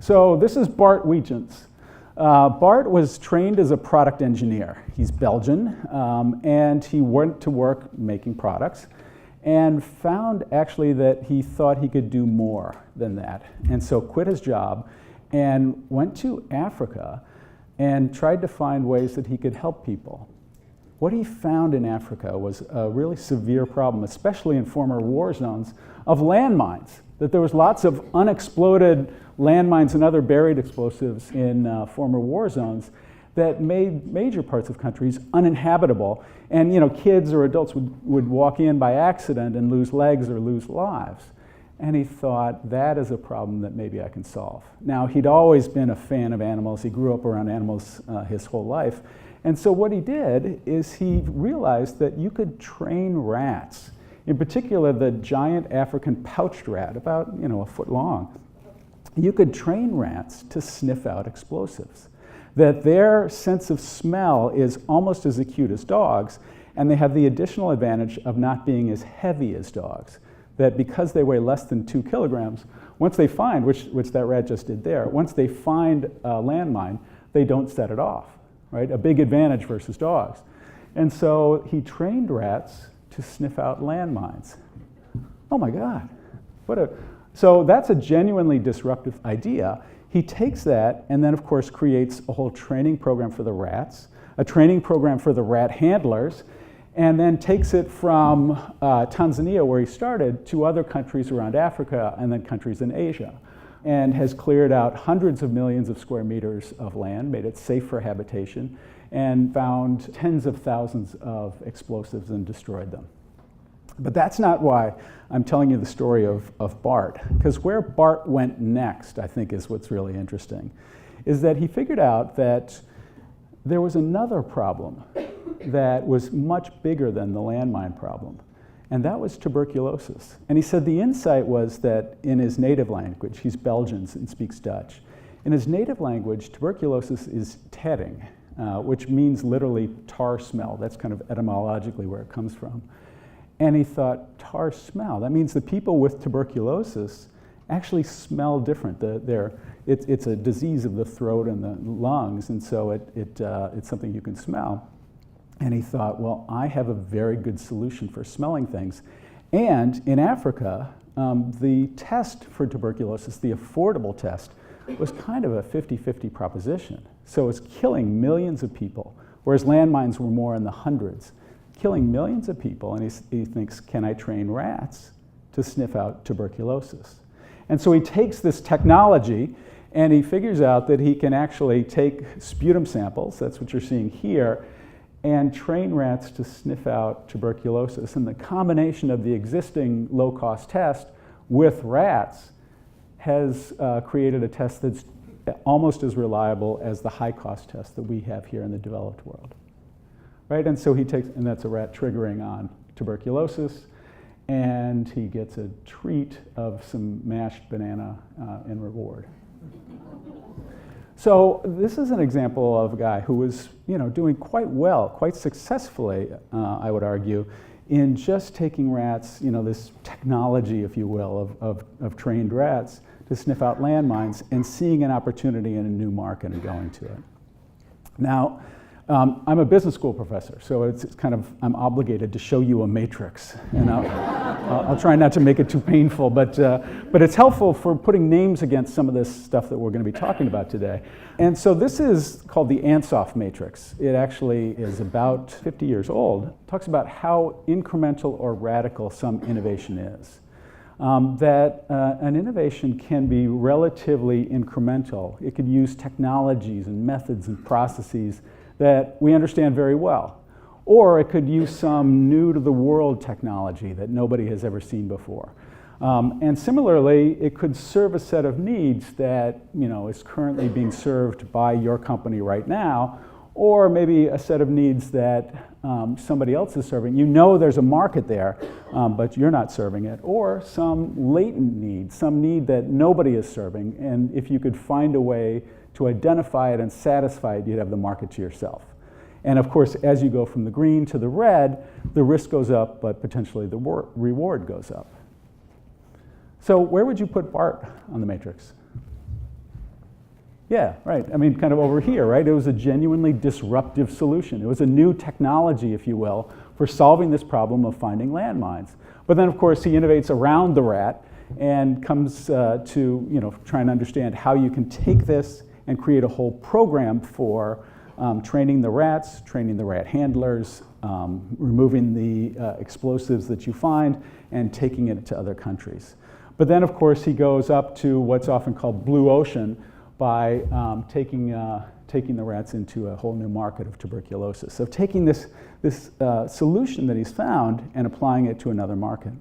So this is Bart Weetjens. Bart was trained as a product engineer. He's Belgian, and he went to work making products and found actually that he thought he could do more than that. And so quit his job and went to Africa and tried to find ways that he could help people. What he found in Africa was a really severe problem, especially in former war zones, of landmines, that there was lots of unexploded landmines and other buried explosives in former war zones that made major parts of countries uninhabitable. And kids or adults would walk in by accident and lose legs or lose lives. And he thought, that is a problem that maybe I can solve. Now, he'd always been a fan of animals. He grew up around animals his whole life. And so what he did is he realized that you could train rats, in particular the giant African pouched rat, about a foot long. You could train rats to sniff out explosives, that their sense of smell is almost as acute as dogs, and they have the additional advantage of not being as heavy as dogs, that because they weigh less than 2 kilograms, once they find, which that rat just did there, once they find a landmine, they don't set it off, right? A big advantage versus dogs. And so he trained rats to sniff out landmines. Oh my God, so that's a genuinely disruptive idea. He takes that and then, of course, creates a whole training program for the rats, a training program for the rat handlers, and then takes it from Tanzania, where he started, to other countries around Africa and then countries in Asia, and has cleared out hundreds of millions of square meters of land, made it safe for habitation, and found tens of thousands of explosives and destroyed them. But that's not why I'm telling you the story of Bart, because where Bart went next, I think, is what's really interesting, is that he figured out that there was another problem that was much bigger than the landmine problem, and that was tuberculosis. And he said the insight was that in his native language, he's Belgian and speaks Dutch, in his native language, tuberculosis is tedding, which means literally tar smell. That's kind of etymologically where it comes from. And he thought, tar smell, that means the people with tuberculosis actually smell different. It's a disease of the throat and the lungs, and so it's something you can smell. And he thought, well, I have a very good solution for smelling things. And in Africa, the test for tuberculosis, the affordable test, was kind of a 50-50 proposition. So it's killing millions of people, whereas landmines were more in the hundreds. Killing millions of people, and he thinks, can I train rats to sniff out tuberculosis? And so he takes this technology and he figures out that he can actually take sputum samples, that's what you're seeing here, and train rats to sniff out tuberculosis. And the combination of the existing low-cost test with rats has created a test that's almost as reliable as the high-cost test that we have here in the developed world. Right, and so he takes, and that's a rat triggering on tuberculosis, and he gets a treat of some mashed banana in reward. So this is an example of a guy who was, doing quite well, quite successfully, I would argue, in just taking rats, this technology, if you will, of trained rats to sniff out landmines and seeing an opportunity in a new market and going to it. Now, I'm a business school professor, so it's kind of, I'm obligated to show you a matrix. And I'll try not to make it too painful, but it's helpful for putting names against some of this stuff that we're going to be talking about today. And so this is called the Ansoff matrix. It actually is about 50 years old. It talks about how incremental or radical some innovation is. That an innovation can be relatively incremental. It could use technologies and methods and processes that we understand very well. Or it could use some new-to-the-world technology that nobody has ever seen before. And similarly, it could serve a set of needs that is currently being served by your company right now, or maybe a set of needs that somebody else is serving. There's a market there, but you're not serving it. Or some latent need, some need that nobody is serving. And if you could find a way to identify it and satisfy it, you'd have the market to yourself. And of course, as you go from the green to the red, the risk goes up, but potentially the reward goes up. So where would you put Bart on the matrix? Yeah, right. I mean, kind of over here, right? It was a genuinely disruptive solution. It was a new technology, if you will, for solving this problem of finding landmines. But then, of course, he innovates around the rat and comes to trying to understand how you can take this and create a whole program for training the rats, training the rat handlers, removing the explosives that you find, and taking it to other countries. But then, of course, he goes up to what's often called blue ocean by taking the rats into a whole new market of tuberculosis. So taking this solution that he's found and applying it to another market.